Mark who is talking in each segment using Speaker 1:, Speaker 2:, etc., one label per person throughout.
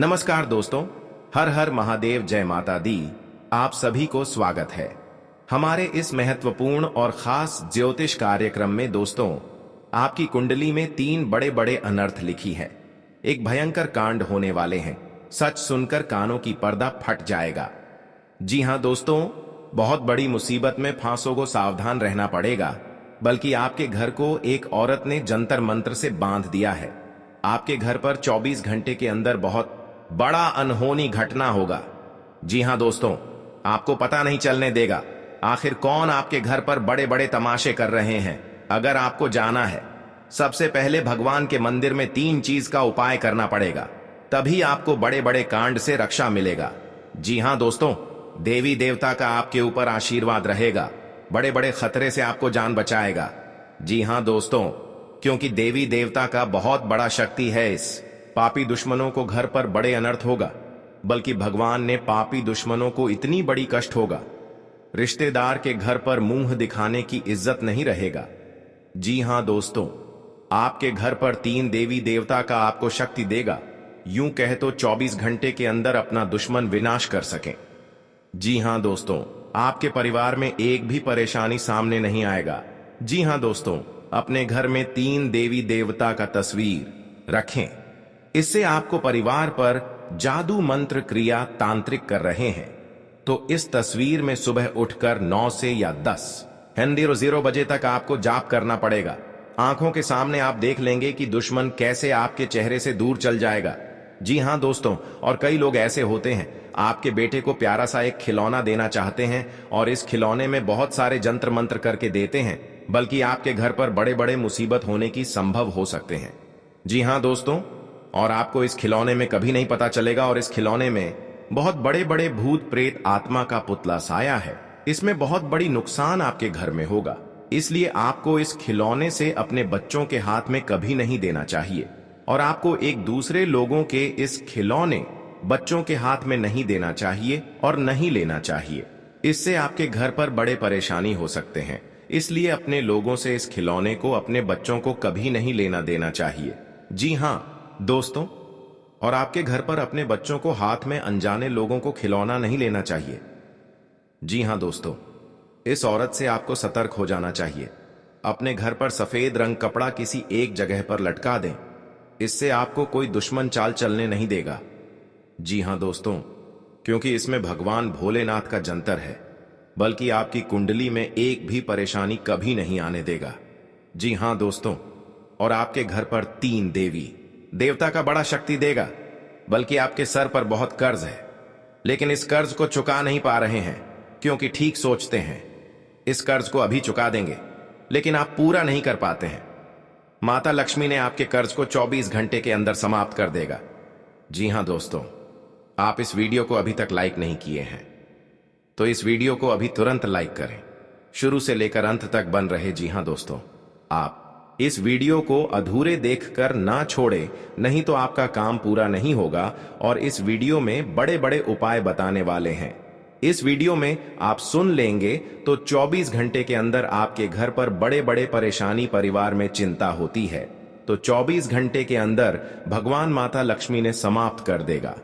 Speaker 1: नमस्कार दोस्तों, हर हर महादेव, जय माता दी। आप सभी को स्वागत है हमारे इस महत्वपूर्ण और खास ज्योतिष कार्यक्रम में। दोस्तों, आपकी कुंडली में 3 बड़े बड़े अनर्थ लिखी है। एक भयंकर कांड होने वाले हैं। सच सुनकर कानों की पर्दा फट जाएगा। जी हां दोस्तों, बहुत बड़ी मुसीबत में फांसों को सावधान रहना पड़ेगा। बल्कि आपके घर को एक औरत ने जंतर मंत्र से बांध दिया है। आपके घर पर 24 घंटे के अंदर बहुत बड़ा अनहोनी घटना होगा। जी हां दोस्तों, आपको पता नहीं चलने देगा आखिर कौन आपके घर पर बड़े बड़े तमाशे कर रहे हैं। अगर आपको जाना है, सबसे पहले भगवान के मंदिर में 3 चीज का उपाय करना पड़ेगा, तभी आपको बड़े बड़े कांड से रक्षा मिलेगा। जी हां दोस्तों, देवी देवता का आपके ऊपर आशीर्वाद रहेगा, बड़े बड़े खतरे से आपको जान बचाएगा। जी हां दोस्तों, क्योंकि देवी देवता का बहुत बड़ा शक्ति है। इस पापी दुश्मनों को घर पर बड़े अनर्थ होगा, बल्कि भगवान ने पापी दुश्मनों को इतनी बड़ी कष्ट होगा, रिश्तेदार के घर पर मुंह दिखाने की इज्जत नहीं रहेगा। जी हां दोस्तों, आपके घर पर 3 देवी देवता का आपको शक्ति देगा, यूं कहे तो 24 घंटे के अंदर अपना दुश्मन विनाश कर सकें। जी हां दोस्तों, आपके परिवार में एक भी परेशानी सामने नहीं आएगा। जी हां दोस्तों, अपने घर में 3 देवी देवता का तस्वीर रखें। इससे आपको परिवार पर जादू मंत्र क्रिया तांत्रिक कर रहे हैं, तो इस तस्वीर में सुबह उठकर 9 से या 10 हिंदी 0 बजे तक आपको जाप करना पड़ेगा। आंखों के सामने आप देख लेंगे कि दुश्मन कैसे आपके चेहरे से दूर चल जाएगा। जी हां दोस्तों, और कई लोग ऐसे होते हैं, आपके बेटे को प्यारा सा एक खिलौना देना चाहते हैं और इस खिलौने में बहुत सारे जंत्र मंत्र करके देते हैं, बल्कि आपके घर पर बड़े बड़े मुसीबत होने की संभव हो सकते हैं। जी हां दोस्तों, और आपको इस खिलौने में कभी नहीं पता चलेगा, और इस खिलौने में बहुत बड़े बड़े भूत प्रेत आत्मा का पुतला साया है। इसमें बहुत बड़ी नुकसान आपके घर में होगा, इसलिए आपको इस खिलौने से अपने बच्चों के हाथ में कभी नहीं देना चाहिए, और आपको एक दूसरे लोगों के इस खिलौने बच्चों के हाथ में नहीं देना चाहिए और नहीं लेना चाहिए। इससे आपके घर पर बड़े परेशानी हो सकते हैं। इसलिए अपने लोगों से इस खिलौने को अपने बच्चों को कभी नहीं लेना देना चाहिए। जी हां दोस्तों, और आपके घर पर अपने बच्चों को हाथ में अनजाने लोगों को खिलौना नहीं लेना चाहिए। जी हां दोस्तों, इस औरत से आपको सतर्क हो जाना चाहिए। अपने घर पर सफेद रंग कपड़ा किसी एक जगह पर लटका दें, इससे आपको कोई दुश्मन चाल चलने नहीं देगा। जी हां दोस्तों, क्योंकि इसमें भगवान भोलेनाथ का जंतर है, बल्कि आपकी कुंडली में एक भी परेशानी कभी नहीं आने देगा। जी हां दोस्तों, और आपके घर पर 3 देवी देवता का बड़ा शक्ति देगा, बल्कि आपके सर पर बहुत कर्ज है, लेकिन इस कर्ज को चुका नहीं पा रहे हैं, क्योंकि ठीक सोचते हैं इस कर्ज को अभी चुका देंगे, लेकिन आप पूरा नहीं कर पाते हैं। माता लक्ष्मी ने आपके कर्ज को 24 घंटे के अंदर समाप्त कर देगा। जी हां दोस्तों, आप इस वीडियो को अभी तक लाइक नहीं किए हैं, तो इस वीडियो को अभी तुरंत लाइक करें, शुरू से लेकर अंत तक बन रहे। जी हां दोस्तों, आप इस वीडियो को अधूरे देखकर ना छोड़े, नहीं तो आपका काम पूरा नहीं होगा। और इस वीडियो में बड़े बड़े उपाय बताने वाले हैं। इस वीडियो में आप सुन लेंगे तो 24 घंटे के अंदर आपके घर पर बड़े बड़े परेशानी, परिवार में चिंता होती है, तो 24 घंटे के अंदर भगवान माता लक्ष्मी ने समाप्त कर देगा।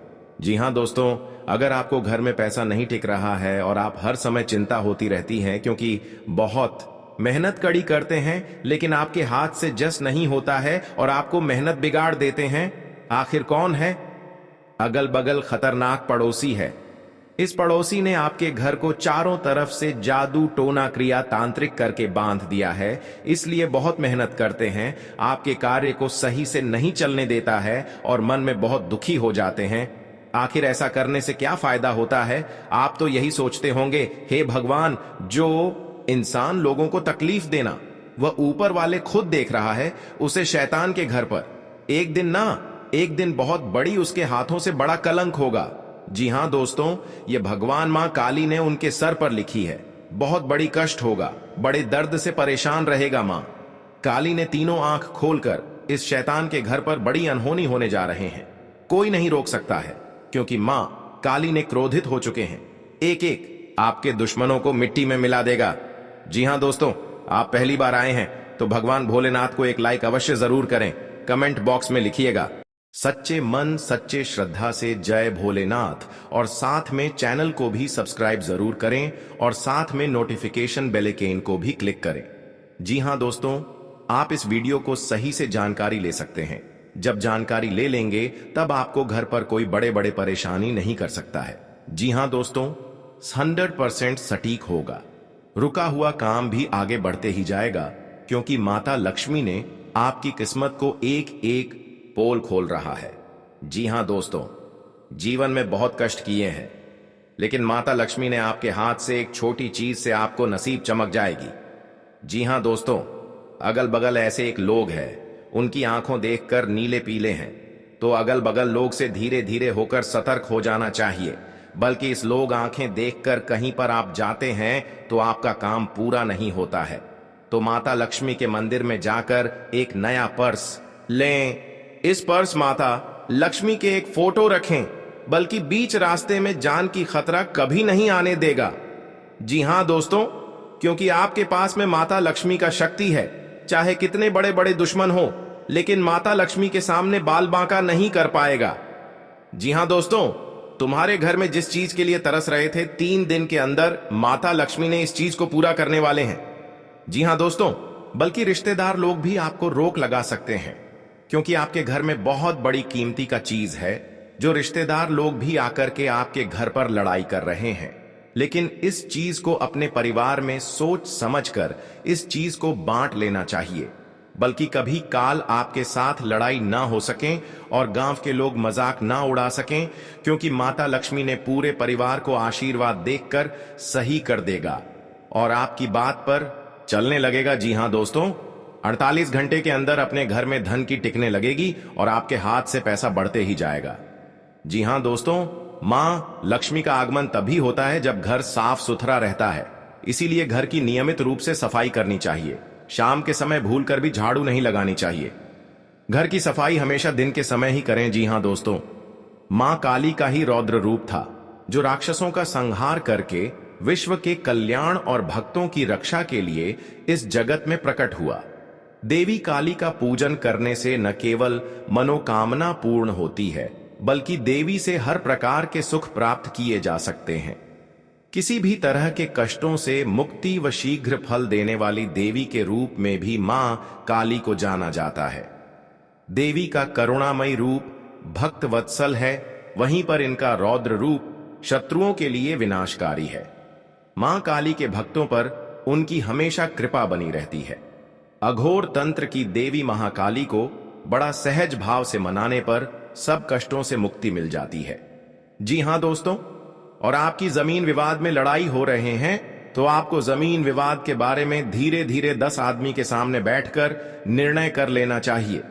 Speaker 1: जी हां दोस्तों, अगर आपको घर में पैसा नहीं टिक रहा है और आप हर समय चिंता होती रहती है, क्योंकि बहुत मेहनत कड़ी करते हैं लेकिन आपके हाथ से जस नहीं होता है और आपको मेहनत बिगाड़ देते हैं, आखिर कौन है? अगल बगल खतरनाक पड़ोसी है। इस पड़ोसी ने आपके घर को चारों तरफ से जादू टोना क्रिया तांत्रिक करके बांध दिया है, इसलिए बहुत मेहनत करते हैं, आपके कार्य को सही से नहीं चलने देता है और मन में बहुत दुखी हो जाते हैं। आखिर ऐसा करने से क्या फायदा होता है? आप तो यही सोचते होंगे, हे भगवान, जो इंसान लोगों को तकलीफ देना वह ऊपर वाले खुद देख रहा है, उसे शैतान के घर पर एक दिन बहुत बड़ी उसके हाथों से बड़ा कलंक होगा। जी हां दोस्तों, यह भगवान मां काली ने उनके सर पर लिखी है। बहुत बड़ी कष्ट होगा, बड़े दर्द से परेशान रहेगा मां काली ने। तीनों आंख खोलकर इस शैतान के घर पर बड़ी अनहोनी होने जा रहे हैं। कोई नहीं रोक सकता है, क्योंकि मां काली ने क्रोधित हो चुके हैं। एक एक आपके दुश्मनों को मिट्टी में मिला देगा। जी हां दोस्तों, आप पहली बार आए हैं तो भगवान भोलेनाथ को एक लाइक अवश्य जरूर करें, कमेंट बॉक्स में लिखिएगा सच्चे मन सच्चे श्रद्धा से जय भोलेनाथ। और साथ में चैनल को भी सब्सक्राइब जरूर करें और साथ में नोटिफिकेशन बेल आइकन को भी क्लिक करें। जी हां दोस्तों, आप इस वीडियो को सही से जानकारी ले सकते हैं। जब जानकारी ले लेंगे तब आपको घर पर कोई बड़े बड़े परेशानी नहीं कर सकता है। जी हां दोस्तों, 100% सटीक होगा। रुका हुआ काम भी आगे बढ़ते ही जाएगा, क्योंकि माता लक्ष्मी ने आपकी किस्मत को एक एक पोल खोल रहा है। जी हां दोस्तों, जीवन में बहुत कष्ट किए हैं, लेकिन माता लक्ष्मी ने आपके हाथ से एक छोटी चीज से आपको नसीब चमक जाएगी। जी हां दोस्तों, अगल बगल ऐसे एक लोग हैं, उनकी आंखों देखकर नीले पीले हैं, तो अगल बगल लोग से धीरे धीरे होकर सतर्क हो जाना चाहिए। बल्कि इस लोग आंखें देखकर कहीं पर आप जाते हैं तो आपका काम पूरा नहीं होता है। तो माता लक्ष्मी के मंदिर में जाकर एक नया पर्स लें। इस पर्स माता लक्ष्मी के एक फोटो रखें, बल्कि बीच रास्ते में जान की खतरा कभी नहीं आने देगा। जी हां दोस्तों, क्योंकि आपके पास में माता लक्ष्मी का शक्ति है। चाहे कितने बड़े बड़े दुश्मन हो, लेकिन माता लक्ष्मी के सामने बाल बांका नहीं कर पाएगा। जी हां दोस्तों, तुम्हारे घर में जिस चीज के लिए तरस रहे थे, 3 दिन के अंदर माता लक्ष्मी ने इस चीज को पूरा करने वाले हैं। जी हां दोस्तों, बल्कि रिश्तेदार लोग भी आपको रोक लगा सकते हैं, क्योंकि आपके घर में बहुत बड़ी कीमती का चीज है, जो रिश्तेदार लोग भी आकर के आपके घर पर लड़ाई कर रहे हैं। लेकिन इस चीज को अपने परिवार में सोच समझकर इस चीज को बांट लेना चाहिए, बल्कि कभी काल आपके साथ लड़ाई ना हो सकें और गांव के लोग मजाक ना उड़ा सकें, क्योंकि माता लक्ष्मी ने पूरे परिवार को आशीर्वाद देकर सही कर देगा और आपकी बात पर चलने लगेगा। जी हां दोस्तों, 48 घंटे के अंदर अपने घर में धन की टिकने लगेगी और आपके हाथ से पैसा बढ़ते ही जाएगा। जी हां दोस्तों, मां लक्ष्मी का आगमन तभी होता है जब घर साफ सुथरा रहता है। इसीलिए घर की नियमित रूप से सफाई करनी चाहिए। शाम के समय भूलकर भी झाड़ू नहीं लगानी चाहिए। घर की सफाई हमेशा दिन के समय ही करें। जी हां दोस्तों, मां काली का ही रौद्र रूप था, जो राक्षसों का संहार करके विश्व के कल्याण और भक्तों की रक्षा के लिए इस जगत में प्रकट हुआ। देवी काली का पूजन करने से न केवल मनोकामना पूर्ण होती है, बल्कि देवी से हर प्रकार के सुख प्राप्त किए जा सकते हैं। किसी भी तरह के कष्टों से मुक्ति व शीघ्र फल देने वाली देवी के रूप में भी मां काली को जाना जाता है। देवी का करुणामयी रूप भक्त वत्सल है, वहीं पर इनका रौद्र रूप शत्रुओं के लिए विनाशकारी है। मां काली के भक्तों पर उनकी हमेशा कृपा बनी रहती है। अघोर तंत्र की देवी महाकाली को बड़ा सहज भाव से मनाने पर सब कष्टों से मुक्ति मिल जाती है। जी हां दोस्तों, और आपकी जमीन विवाद में लड़ाई हो रहे हैं, तो आपको जमीन विवाद के बारे में धीरे धीरे 10 आदमी के सामने बैठकर निर्णय कर लेना चाहिए।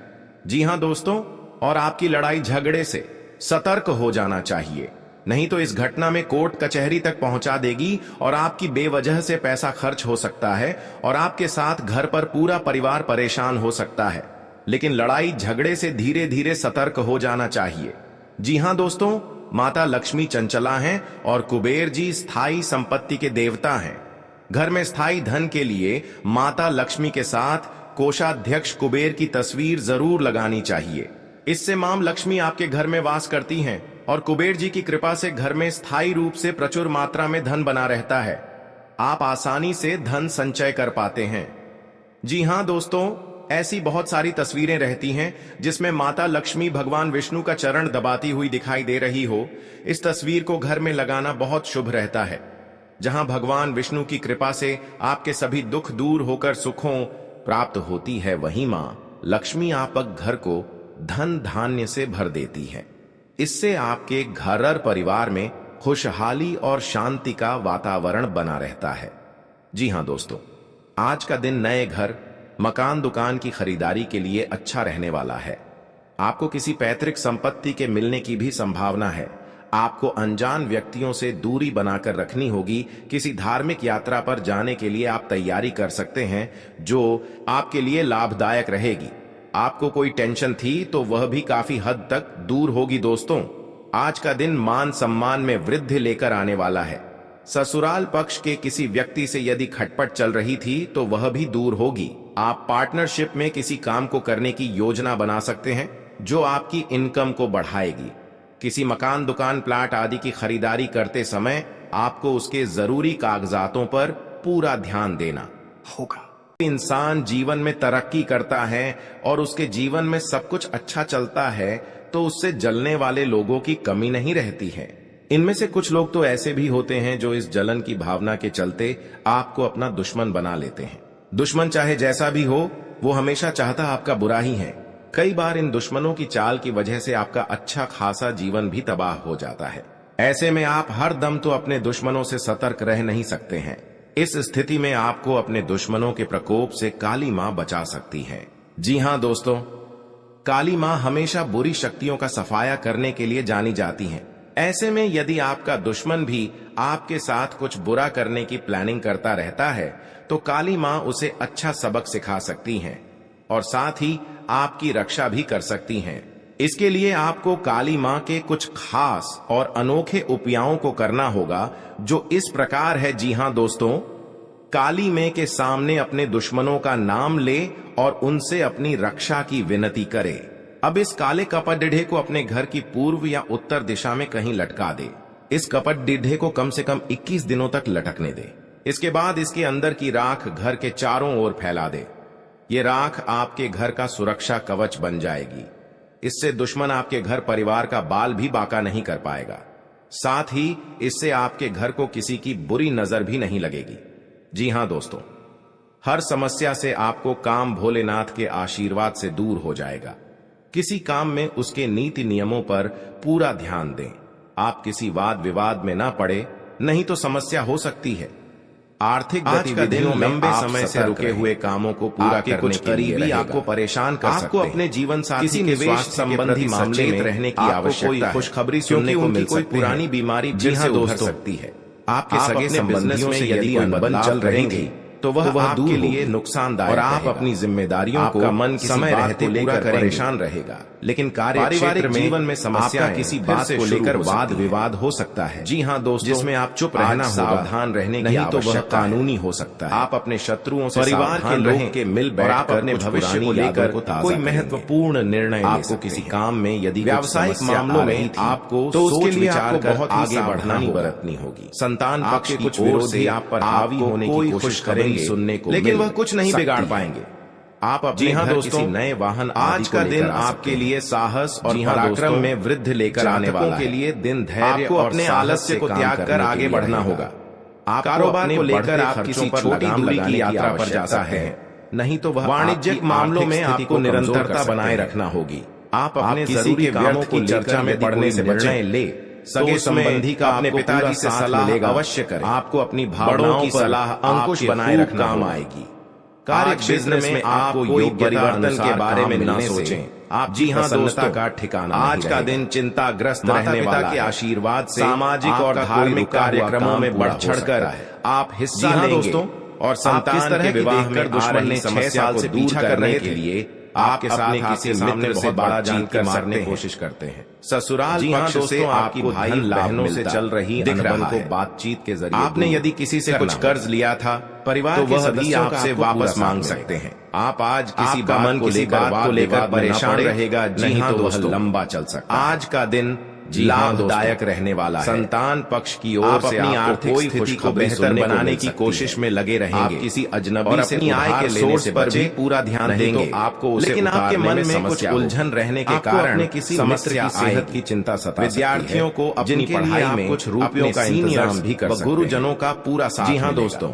Speaker 1: जी हां दोस्तों, और आपकी लड़ाई झगड़े से सतर्क हो जाना चाहिए, नहीं तो इस घटना में कोर्ट कचहरी तक पहुंचा देगी और आपकी बेवजह से पैसा खर्च हो सकता है और आपके साथ घर पर पूरा परिवार परेशान हो सकता है। लेकिन लड़ाई झगड़े से धीरे धीरे सतर्क हो जाना चाहिए। जी हां दोस्तों, माता लक्ष्मी चंचला हैं और कुबेर जी स्थायी संपत्ति के देवता हैं। घर में स्थायी धन के लिए माता लक्ष्मी के साथ कोषाध्यक्ष कुबेर की तस्वीर जरूर लगानी चाहिए। इससे मां लक्ष्मी आपके घर में वास करती हैं और कुबेर जी की कृपा से घर में स्थायी रूप से प्रचुर मात्रा में धन बना रहता है। आप आसानी से धन संचय कर पाते हैं। जी हां दोस्तों, ऐसी बहुत सारी तस्वीरें रहती हैं जिसमें माता लक्ष्मी भगवान विष्णु का चरण दबाती हुई दिखाई दे रही हो। इस तस्वीर को घर में लगाना बहुत शुभ रहता है। जहां भगवान विष्णु की कृपा से आपके सभी दुख दूर होकर सुखों प्राप्त होती है, वहीं मां लक्ष्मी आपक घर को धन धान्य से भर देती है। इससे आपके घर और परिवार में खुशहाली और शांति का वातावरण बना रहता है। जी हां दोस्तों, आज का दिन नए घर मकान दुकान की खरीदारी के लिए अच्छा रहने वाला है। आपको किसी पैतृक संपत्ति के मिलने की भी संभावना है। आपको अनजान व्यक्तियों से दूरी बनाकर रखनी होगी। किसी धार्मिक यात्रा पर जाने के लिए आप तैयारी कर सकते हैं, जो आपके लिए लाभदायक रहेगी। आपको कोई टेंशन थी तो वह भी काफी हद तक दूर होगी। दोस्तों, आज का दिन मान सम्मान में वृद्धि लेकर आने वाला है। ससुराल पक्ष के किसी व्यक्ति से यदि खटपट चल रही थी तो वह भी दूर होगी। आप पार्टनरशिप में किसी काम को करने की योजना बना सकते हैं। जो आपकी इनकम को बढ़ाएगी। किसी मकान, दुकान, प्लाट आदि की खरीदारी करते समय आपको उसके जरूरी कागजातों पर पूरा ध्यान देना होगा। इंसान जीवन में तरक्की करता है और उसके जीवन में सब कुछ अच्छा चलता है तो उससे जलने वाले लोगों की कमी नहीं रहती है। इनमें से कुछ लोग तो ऐसे भी होते हैं जो इस जलन की भावना के चलते आपको अपना दुश्मन बना लेते हैं। दुश्मन चाहे जैसा भी हो, वो हमेशा चाहता आपका बुरा ही है। कई बार इन दुश्मनों की चाल की वजह से आपका अच्छा खासा जीवन भी तबाह हो जाता है। ऐसे में आप हर दम तो अपने दुश्मनों से सतर्क रह नहीं सकते हैं। इस स्थिति में आपको अपने दुश्मनों के प्रकोप से काली मां बचा सकती है। जी हां दोस्तों, काली मां हमेशा बुरी शक्तियों का सफाया करने के लिए जानी जाती हैं। ऐसे में यदि आपका दुश्मन भी आपके साथ कुछ बुरा करने की प्लानिंग करता रहता है तो काली मां उसे अच्छा सबक सिखा सकती हैं और साथ ही आपकी रक्षा भी कर सकती हैं। इसके लिए आपको काली मां के कुछ खास और अनोखे उपायों को करना होगा, जो इस प्रकार है। जी हां दोस्तों, काली मां के सामने अपने दुश्मनों का नाम ले और उनसे अपनी रक्षा की विनती करे। अब इस काले कपट डिढ़े को अपने घर की पूर्व या उत्तर दिशा में कहीं लटका दे। इस कपट डिढ़े को कम से कम 21 दिनों तक लटकने दे। इसके बाद इसके अंदर की राख घर के चारों ओर फैला दे। ये राख आपके घर का सुरक्षा कवच बन जाएगी। इससे दुश्मन आपके घर परिवार का बाल भी बांका नहीं कर पाएगा। साथ ही इससे आपके घर को किसी की बुरी नजर भी नहीं लगेगी। जी हां दोस्तों, हर समस्या से आपको काम भोलेनाथ के आशीर्वाद से दूर हो जाएगा। किसी काम में उसके नीति नियमों पर पूरा ध्यान दें। आप किसी वाद विवाद में ना पड़े, नहीं तो समस्या हो सकती है। आर्थिक गतिविधियों में लंबे समय से रुके हुए कामों को पूरा करने कुछ करीबी आपको परेशान कर सकते हैं। आपको अपने जीवन साथी किसी निवेश संबंधी मामले में रहने की आवश्यकता है। खुशखबरी सुनने को मिल कोई पुरानी बीमारी जिससे उभर सकती है। आपके सगे संबंधियों में यदि अनबन चल रहेंगे तो वह आपके लिए नुकसानदायक और आप अपनी जिम्मेदारियों को मन समय रहते लेकर परेशान रहेगा। लेकिन पारिवारिक जीवन में समस्या किसी बात को लेकर वाद विवाद हो सकता है। जी हां दोस्तों, जिसमें आप चुप रहना, सावधान रहने की आवश्यकता है। नहीं तो वह कानूनी हो सकता है। आप अपने शत्रुओं से परिवार के लोगों के मिल बैठ कर भविष्य को लेकर कोई महत्वपूर्ण निर्णय आपको किसी काम में यदि व्यावसायिक मामलों में आपको तो उसके लिए आपको बहुत आगे बढ़ना बरतनी होगी। संतान पक्ष की कुछ विरोधी आप पर हावी होने की कोशिश करेंगे सुनने को, लेकिन वह कुछ नहीं बिगाड़ पाएंगे। आप अपने घर किसी नए वाहन, आज का दिन आपके लिए साहस और पराक्रम में वृद्धि लेकर आने वाला के लिए दिन धैर्य और अपने आलस्य को त्याग कर आगे बढ़ना होगा। आप कारोबार को लेकर आप किसी छोटी दूरी की यात्रा पर जा सकते हैं, नहीं तो वह वाणिज्यिक मामलों में आपको निरंतरता बनाए रखना होगी। आप अपने जरूरी कामों की चर्चा में पड़ने से बचें। ले सगे संबंधी का अपने पिताजी से सलाह अवश्य करें। आपको अपनी भावनाओं की सलाह अंकुश बनाए रखना काम आएगी। कार्य बिजनेस में आपको कोई परिवर्तन के बारे में ना सोचें। आप जी हां दोस्तों का ठिकाना आज का दिन चिंताग्रस्त रहने वाला के आशीर्वाद से सामाजिक और धार्मिक कार्यक्रमों में बढ़ चढ़कर आप हिस्सा लेंगे दोस्तों। और संतान के विवाह में दुश्मन ने 6 साल से दूर करने के लिए आपके साथ किसी मित्र से बड़ा जानकर मारने की कोशिश करते हैं। ससुराल पक्ष से आपकी भाई बहनों से चल रही अनबन को बातचीत के जरिए आपने यदि किसी से कुछ कर्ज लिया था, परिवार के सदस्य आपसे वापस मांग सकते हैं। आप आज किसी बात को लेकर परेशान रहेगा, नहीं तो वह लंबा चल सकता। आज का दिन लाभदायक रहने वाला है। संतान पक्ष की ओर से अपनी आर्थिक स्थिति को बेहतर बनाने की कोशिश में लगे रहेंगे। आप किसी अजनबी से अपनी आय के सोर्स पर भी पूरा ध्यान देंगे तो आपको, लेकिन आपके मन में कुछ उलझन रहने के कारण किसी समस्या सेहत की चिंता सता सकती है। विद्यार्थियों को अपनी पढ़ाई में कुछ रुपयों का इंतजाम भी कर सकते हैं। गुरुजनों का पूरा साथ। जी हां दोस्तों,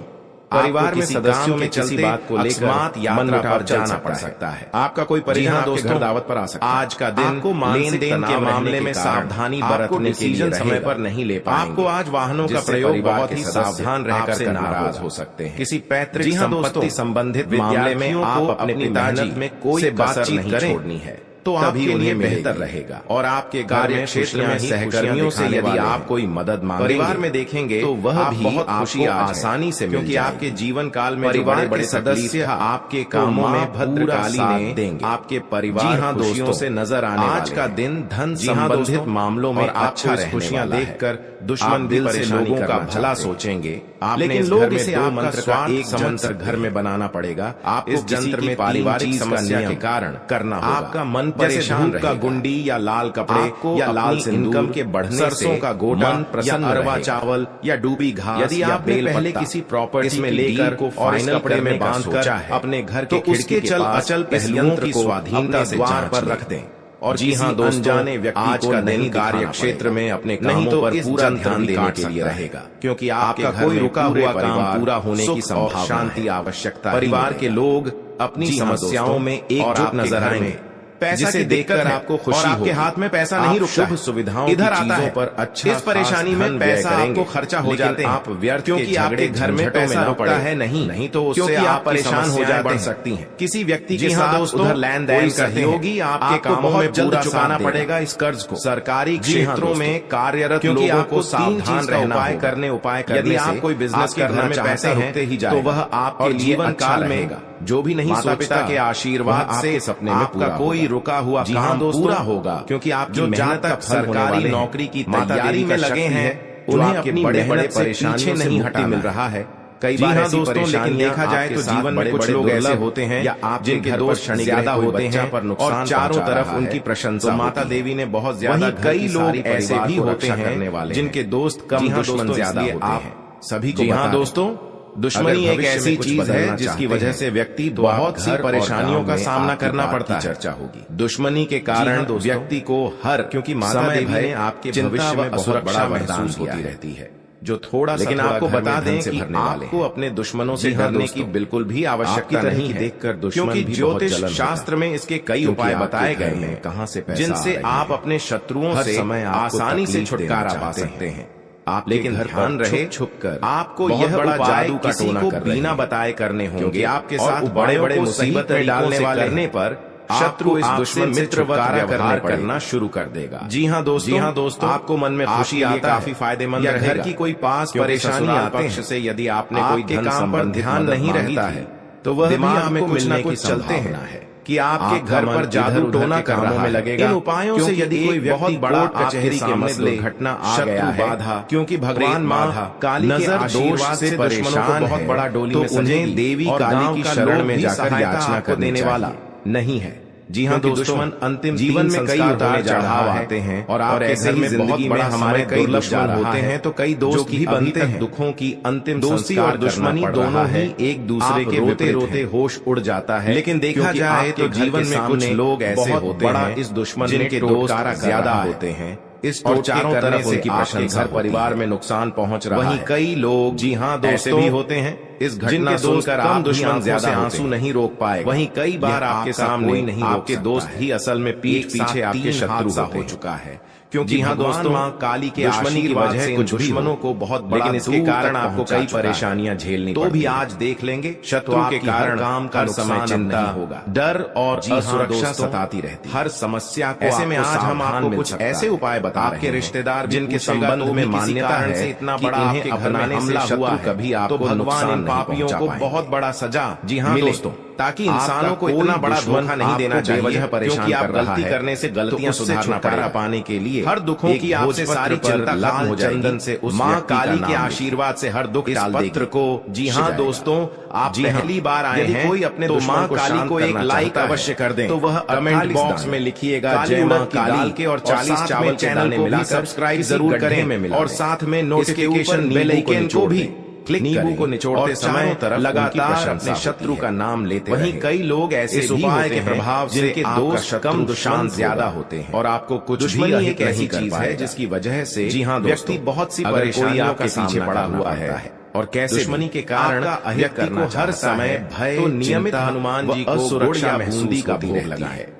Speaker 1: परिवार में सदस्यों में किसी बात को लेकर यात्रा पर जाना पड़ सकता है। आपका कोई परिजन दोस्तों दावत पर आ सकता है। आज का दिन आपको लेन देन के मामले में सावधानी बरतने के लिए समय पर नहीं ले पाएंगे। आपको आज वाहनों का प्रयोग बहुत ही सावधान रहकर से नाराज हो सकते हैं। किसी पैतृक संपत्ति संबंधित मामले में आप अपने पिताजी में कोई बातचीत नहीं छोड़नी है तो तभी उन्हें बेहतर रहेगा। और आपके कार्य क्षेत्र में सहकर्मियों से यदि आप कोई मदद मांगेंगे, परिवार में देखेंगे तो वह भी बहुत खुशी आसानी से, क्योंकि आपके जीवन काल में परिवार बड़े सदस्य आपके कामों में भद्रकाली देंगे। आपके परिवार खुशियों से नजर आने आज का दिन धन संबंधित मामलों में अच्छा खुशियां देखकर दुश्मन दिल से लोगों का भला सोचेंगे। लेकिन लोग इसे आपका स्वार्थ एक जंतर घर में बनाना पड़ेगा। आप इस जंत्र में पारिवारिक समस्या के कारण करना होगा। आपका मन परेशान का गुंडी या लाल कपड़े या लाल इनकम के बढ़ने सरसों का गोटा या अरवा चावल या डूबी घास, यदि आपने पहले किसी प्रॉपर्टी में लेकर को फाइनल कपड़े में बांधकर अपने घर के खिड़की के अचल पहलुओं की स्वाधीनता से द्वार पर रख दें। और जी हाँ दोस्तों, जाने व्यक्ति आज का नहीं कार्य क्षेत्र में अपने कामों पर पूरा ध्यान देने के लिए रहेगा, क्योंकि आपका कोई रुका हुआ काम पूरा होने की संभावना, शांति आवश्यकता, परिवार के लोग अपनी समस्याओं में एकजुट नजर आएंगे। पैसा जिसे देखकर आपको खुशी हो, आपके हाथ में पैसा नहीं रुकता है, सुविधाओं इधर आता है पर अच्छा, इस परेशानी में पैसा आपको खर्चा हो जाते हैं आप व्यर्थ, क्योंकि आपके घर में पैसा रुकता है नहीं तो उससे आप परेशान हो जा सकती हैं। किसी व्यक्ति के साथ उधर लेन देन सहयोगी आपके कामों में जल्द चुकाना पड़ेगा इस कर्ज को। सरकारी क्षेत्रों में कार्यरत लोगों को सावधान रहना करने उपाय करने, यदि आप कोई बिजनेस करना चाहते हैं तो वह आपके जीवन काल में जो भी नहीं, माता पिता के आशीर्वाद से सपने में आपका कोई रुका हुआ काम पूरा होगा, क्योंकि आप जो जहां तक सरकारी नौकरी की तैयारी में लगे हैं उन्हें अपनी बड़े परेशानियों नहीं हटा मिल रहा है। कई बार ऐसी परेशानियां देखा जाए तो जीवन में कुछ लोग ऐसे होते हैं या आप जिनके दोस्त ज्यादा होते हैं और चारों तरफ उनकी प्रशंसा, माता देवी ने बहुत ज्यादा, कई लोग ऐसे भी होते हैं जिनके दोस्त कम दुश्मन ज्यादा होते हैं। सभी को हाँ दोस्तों, दुश्मनी एक ऐसी चीज है जिसकी वजह से व्यक्ति बहुत सी परेशानियों का सामना करना पड़ता है। चर्चा होगी दुश्मनी के कारण व्यक्ति को क्योंकि माता देवी ने आपके भविष्य में बहुत बड़ा महसूस होती रहती है जो थोड़ा, लेकिन आपको बता दें कि आपको अपने दुश्मनों से डरने की बिल्कुल भी आवश्यकता नहीं है, देखकर क्योंकि ज्योतिष शास्त्र में इसके कई उपाय बताए गए हैं कहां से जिनसे आप अपने शत्रुओं से आसानी से छुटकारा पा सकते हैं। आप लेकिन ध्यान रहे छुप कर आपको यह बड़ा जादू का टोना बिना बताए करने होंगे। आपके साथ बड़े बड़े मुसीबत में डालने वाले करने पर शत्रु इस दुश्मन मित्र व्यवहार करना शुरू कर देगा। जी हाँ दोस्तों, आपको मन में खुशी आता काफी फायदेमंद है। घर की कोई पास परेशानी आते से यदि आपने कोई काम पर ध्यान नहीं रहता है तो वह दिमाग में कुछ न कुछ चलते हैं कि आपके घर पर जादू टोना कामों में लगेगा। इन उपायों से यदि कोई बहुत बड़ा कचहरी के मसले घटना आ गया है, बाधा, क्योंकि भगवान माँ काली नजर दोष से परेशान बहुत बड़ा डोली में उन्हें देवी काली की शरण में जाकर याचना करने देने वाला नहीं है। जी हाँ दोस्तों, दुश्मन अंतिम जीवन में कई उतार चढ़ाव आते हैं और आप ऐसे ही जिंदगी में हमारे कई दुश्मन होते हैं तो कई दोस्त भी बनते हैं। दुखों की अंतिम दोस्ती और दुश्मनी दोनों ही एक दूसरे के रोते रोते होश उड़ जाता है। लेकिन देखा जाए तो जीवन में कुछ लोग ऐसे होते हैं इस दुश्मन जिनके दोस्त ज्यादा होते हैं। इस और चारों तरफ उनकी प्रशंसा, परिवार में नुकसान पहुंच रहा है। वहीं कई लोग जी हाँ दोस्तों भी होते हैं इस घटना सुनकर आप दुश्मन ज्यादा आंसू नहीं रोक पाए। वहीं कई बार आपके सामने नहीं, आपके दोस्त ही असल में पीठ पीछे आपके शत्रु हो चुका है, क्योंकि हाँ दोस्तों माँ काली के दुश्मनी की वजह से कुछ दुश्मनों को बहुत बड़ा, लेकिन इसके कारण आपको कई परेशानियां झेलनी तो भी आज देख लेंगे। शत्रु के कारण काम का समय चिंता होगा, डर और असुरक्षा सताती रहती। हर समस्या को ऐसे में आज हम आपको कुछ ऐसे उपाय बता रहे हैं। आपके रिश्तेदार जिनके संबंध में मान्यता है से इतना बड़ा आपके अपनाने से हमला कभी आपको भगवान इन पापियों को बहुत बड़ा सजा जी हाँ दोस्तों, ताकि इंसानों को इतना बड़ा धोखा नहीं देना चाहिए वजह परेशान कर रहा है। करने से गलतियां सुधारना पड़ेगा। पाने के लिए हर दुखों की आपसे सारी चिंता लाल हो चंदन से उस माँ काली के आशीर्वाद से हर दुख टाल देगी। पत्र को जी हाँ दोस्तों, आप पहली बार आए हैं कोई अपने तो माँ काली को एक लाइक अवश्य कर दें। तो वह कमेंट बॉक्स में लिखिएगा जय माँ काली के और 40 चावल चैनल को भी सब्सक्राइब जरूर करें और साथ में नोटिफिकेशन बेल आइकन को भी क्लिक नींबू को निचोड़ते समय लगातार अपने शत्रु का नाम लेते वहीं कई लोग ऐसे इस उपाय के प्रभाव से जिनके दोस्त कम दुश्मन ज्यादा होते हैं और आपको कुछ भी एक ऐसी चीज है जिसकी वजह से जी हाँ व्यक्ति बहुत सी परेशानियों के पीछे पड़ा हुआ है और कैसे दुश्मनी के कारण व्यक्ति को हर समय भय तो नियमित हनुमान जी को सुरक्षा महसूस का भोग लगा है।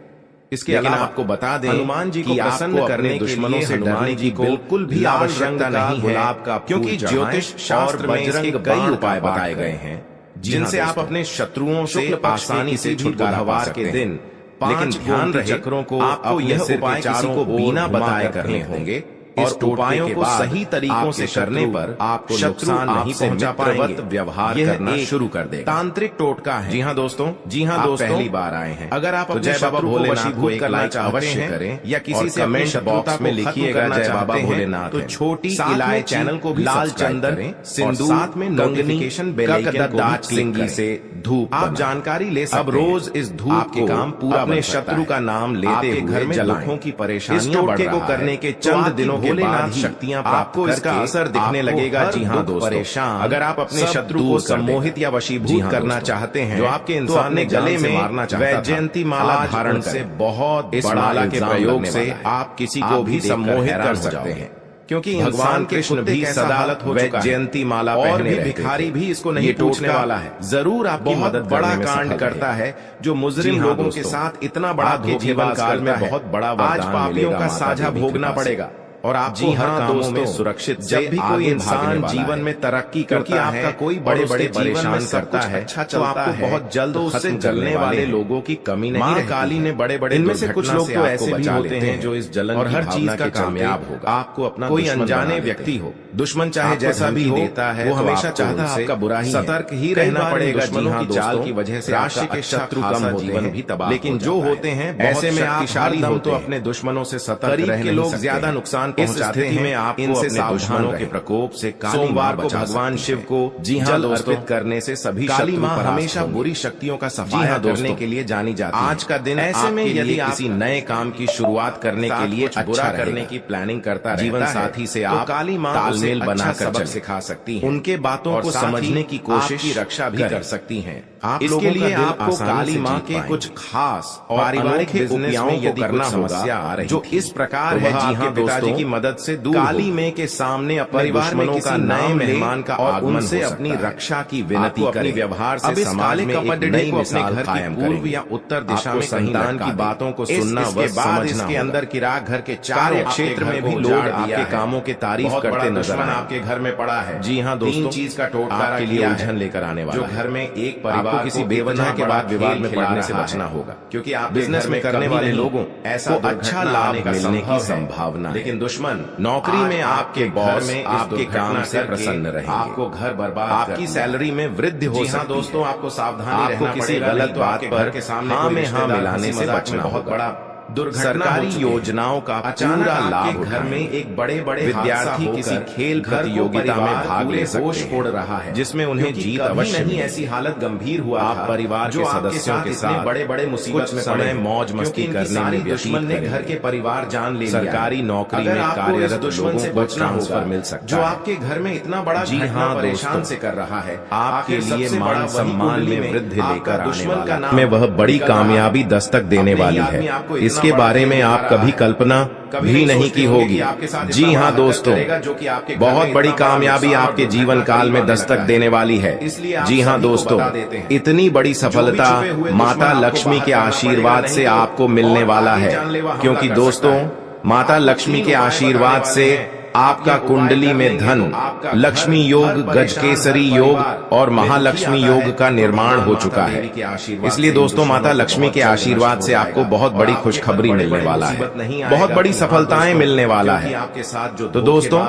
Speaker 1: इसके अलावा आपको बता दें हनुमान जी को प्रसन्न करने दुश्मनों से डरने की बिल्कुल भी आवश्यकता नहीं है आपका, क्योंकि ज्योतिष शास्त्र में इसके कई उपाय बताए गए हैं जिनसे आप अपने शत्रुओं से आसानी से छुटकारा के दिन। लेकिन ध्यान रहे चक्रों को आपको यह उपाय किसी को बिना बताए करने होंगे इस उपायों को सही तरीकों से करने पर आपको नुकसान नहीं पहुंचा पाएंगे, व्यवहार करना शुरू कर देगा। तांत्रिक टोटका है। जी हाँ दोस्तों, पहली बार आए हैं, अगर आप जय बाबा भोलेनाथ को एक लाइक अवश्य करें या किसी से कमेंट बॉक्स में लिखिएगा जय बाबा भोलेनाथ, तो छोटी इलायची, चैनल को भी लाल चंदन, सिंदूर, साथ में नोटिफिकेशन बेल आइकन दार्जिलिंग से धूप आप जानकारी ले सकते हैं। अब रोज इस धूप के काम पूरा अपने शत्रु का नाम लेते हुए घर में दुखों की परेशानियां बढ़ रहा है। करने के चंद दिनों के बाद शक्तियां आपको इसका असर दिखने लगेगा। जी हाँ दोस्तों, परेशान अगर आप अपने शत्रु को सम्मोहित या वशीभूत करना चाहते हैं, जो आपके इंसान ने गले में मारना चाहता था, वैजयंती माला धारण से बहुत इस माला के प्रयोग से आप किसी को भी सम्मोहित कर सकते हैं, क्योंकि भगवान कृष्ण भी सदा वैजयंती माला पहने रहते थे। भिखारी भी इसको नहीं टूटने वाला है, जरूर आपकी मदद बड़ा कांड करता है जो मुजरिम लोगों के साथ इतना बड़ा जीवन काल में बहुत बड़ा आज पापियों का साझा भोगना पड़ेगा। और आपको हर कामों में सुरक्षित जब भी कोई इंसान जीवन में तरक्की करता है, आपका कोई बड़े बड़े परेशान करता है, अच्छा तो आपको बहुत जल्द उससे जलने वाले लोगों की कमी नहीं रहेगी। काली ने बड़े बड़े इनमें से कुछ लोग तो ऐसे भी होते हैं जो इस जलन और हर चीज का कामयाब होगा। आपको अपना कोई अनजाने व्यक्ति हो, दुश्मन चाहे जैसा भी देता है, वो हमेशा चाहता है आपका बुरा ही, सतर्क ही रहना पड़ेगा। दुश्मनों की चाल की वजह से राशि के शत्रु कम होते हैं भी तबाह, लेकिन जो होते हैं ऐसे में आप शक्तिशाली तो अपने दुश्मनों से सतर्क रहने के लोग ज्यादा नुकसान पहुंचाते हैं। में आपको इनसे दुश्मनों के प्रकोप से सोमवार को भगवान शिव को जल अर्पित करने से सभी काली माँ हमेशा बुरी शक्तियों का सफाया करने के लिए जानी जाती है। आज का दिन ऐसे में यदि आप किसी नए काम की शुरुआत करने के लिए बुरा करने की प्लानिंग करता जीवन साथी से आप काली माँ तालमेल बनाकर सबक सिखा सकती हैं, उनके बातों को समझने की कोशिश की रक्षा भी कर सकती हैं। इसके लिए आपको काली माँ के कुछ खास पारिवारिक बिजनेस में यदि करना समस्या आ रही जो इस प्रकार है, जी हाँ पिताजी की मदद से काली माँ के सामने परिवार में किसी नए मेहमान का आगमन से अपनी रक्षा की विनती करें। व्यवहार से समाज में एक नई मिसाल कायम पूर्व या उत्तर दिशा में संतान की बातों को सुनना व समझना। इसके अंदर किराक घर के चारों क्षेत्र में भी लोग आपके कामों की तारीफ करते नजर आपके घर में पड़ा है। जी हाँ दोस्तों, चीज का टोटका के लिए उलझन लेकर आने वाला जो घर में एक परिवार को किसी बेवजह के बाद विवाद में पड़ने से बचना होगा, क्योंकि आप बिजनेस में करने वाले लोगों ऐसा अच्छा लाभ मिलने की संभावना है। लेकिन दुश्मन नौकरी में आपके बॉस में आपके काम से प्रसन्न रहेंगे, आपको घर बर्बाद, आपकी सैलरी में वृद्धि हो सकती है। दोस्तों आपको सावधानी रहना किसी गलत बात पर के सामने हाँ में हाँ मिलाने से बचना बहुत बड़ा सरकारी योजनाओं का पूरा लाभ घर में एक बड़े बड़े विद्यार्थी किसी खेल प्रतियोगिता में भाग ले सकते हैं रहा है, जिसमें उन्हें जीत अवश्य नहीं। ऐसी हालत गंभीर हुआ आप परिवार के सदस्यों के साथ बड़े बड़े मुसीबत में समय मौज मस्ती करने में दुश्मन ने घर के परिवार जान ले। सरकारी नौकरी में कार्यरत दुश्मन से बचना होगा मिल सकता जो आपके घर में इतना बड़ा जी हाँ परेशान से कर रहा है, आपके लिए मान सम्मान में वृद्धि लेकर दुश्मन का नाम में वह बड़ी कामयाबी दस्तक देने वाली है। इसके बारे में आप कभी कल्पना भी नहीं की होगी। जी हाँ दोस्तों, बहुत बड़ी कामयाबी आपके जीवन काल में दस्तक देने वाली है। जी हाँ दोस्तों, इतनी बड़ी सफलता माता लक्ष्मी के आशीर्वाद से आपको मिलने वाला है, क्योंकि दोस्तों माता लक्ष्मी के आशीर्वाद से आपका कुंडली में धन, लक्ष्मी योग, गजकेसरी योग और महालक्ष्मी योग का निर्माण हो चुका है। इसलिए दोस्तों माता लक्ष्मी के आशीर्वाद से आपको बहुत बड़ी खुशखबरी मिलने वाला है, बहुत बड़ी सफलताएं मिलने वाला है। तो दोस्तों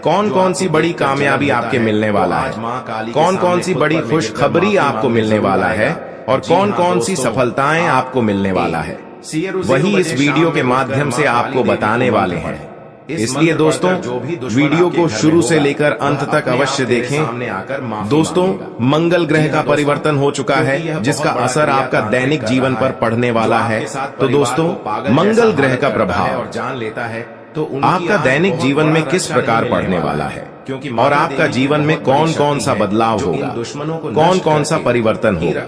Speaker 1: कौन कौन सी बड़ी कामयाबी आपके मिलने वाला है, कौन कौन सी बड़ी खुशखबरी आपको मिलने वाला है और कौन कौन सी सफलताएं आपको मिलने वाला है, वही इस वीडियो के माध्यम से आपको बताने वाले हैं। इसलिए दोस्तों वीडियो को शुरू से लेकर अंत तक अवश्य देखें। दोस्तों मंगल ग्रह का परिवर्तन हो चुका है, जिसका असर आपका दैनिक जीवन पर पड़ने वाला है। तो दोस्तों मंगल ग्रह का प्रभाव जान लेता है तो आपका दैनिक जीवन में किस प्रकार पड़ने वाला है, और आपका जीवन में कौन कौन सा बदलाव होगा, कौन कौन सा परिवर्तन होगा,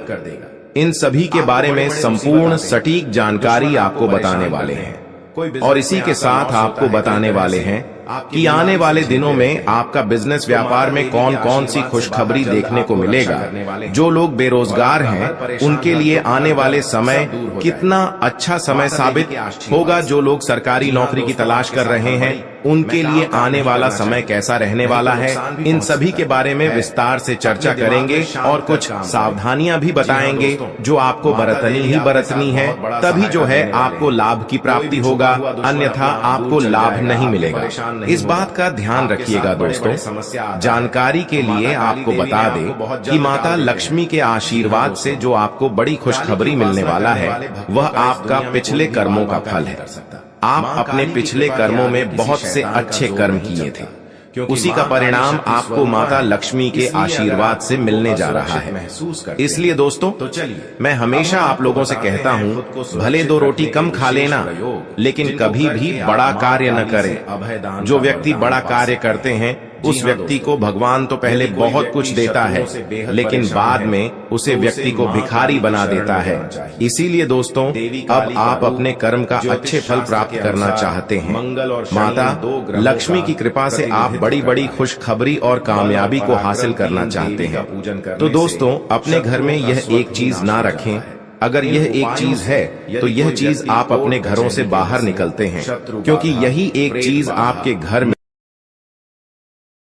Speaker 1: इन सभी के बारे में संपूर्ण सटीक जानकारी आपको बताने वाले हैं। और इसी के साथ आपको बताने वाले हैं कि आने वाले दिनों में आपका बिजनेस व्यापार में कौन कौन सी खुशखबरी देखने को मिलेगा। जो लोग बेरोजगार हैं उनके लिए आने वाले समय कितना अच्छा समय साबित होगा। जो लोग सरकारी नौकरी की तलाश कर रहे हैं उनके लिए आने वाला समय कैसा रहने वाला है, इन सभी के बारे में विस्तार से चर्चा करेंगे और कुछ सावधानियां भी बताएंगे जो आपको बरतनी ही बरतनी है, तभी जो है आपको लाभ की प्राप्ति होगा, अन्यथा आपको लाभ नहीं मिलेगा। इस बात का ध्यान रखिएगा दोस्तों। जानकारी के लिए आपको बता दें कि माता लक्ष्मी के आशीर्वाद से जो आपको बड़ी खुशखबरी मिलने वाला है वह आपका पिछले कर्मों का फल है। आप अपने पिछले कर्मों में बहुत से अच्छे कर्म किए थे, उसी का परिणाम आपको माता लक्ष्मी के आशीर्वाद से मिलने जा रहा है। इसलिए दोस्तों, मैं हमेशा आप लोगों से कहता हूँ, भले 2 रोटी कम खा लेना, लेकिन कभी भी बड़ा कार्य न करें। जो व्यक्ति बड़ा कार्य करते हैं उस व्यक्ति को भगवान तो पहले बहुत कुछ देता है, लेकिन बाद में उसे व्यक्ति को भिखारी बना देता है। इसीलिए दोस्तों, अब आप अपने कर्म का अच्छे फल प्राप्त करना चाहते हैं। माता लक्ष्मी की कृपा से आप बड़ी बड़ी खुशखबरी और कामयाबी को हासिल करना चाहते हैं। तो दोस्तों, अपने घर में यह एक चीज ना रखें। अगर यह एक चीज है तो यह चीज आप अपने घरों से बाहर निकलते हैं, क्योंकि यही एक चीज आपके घर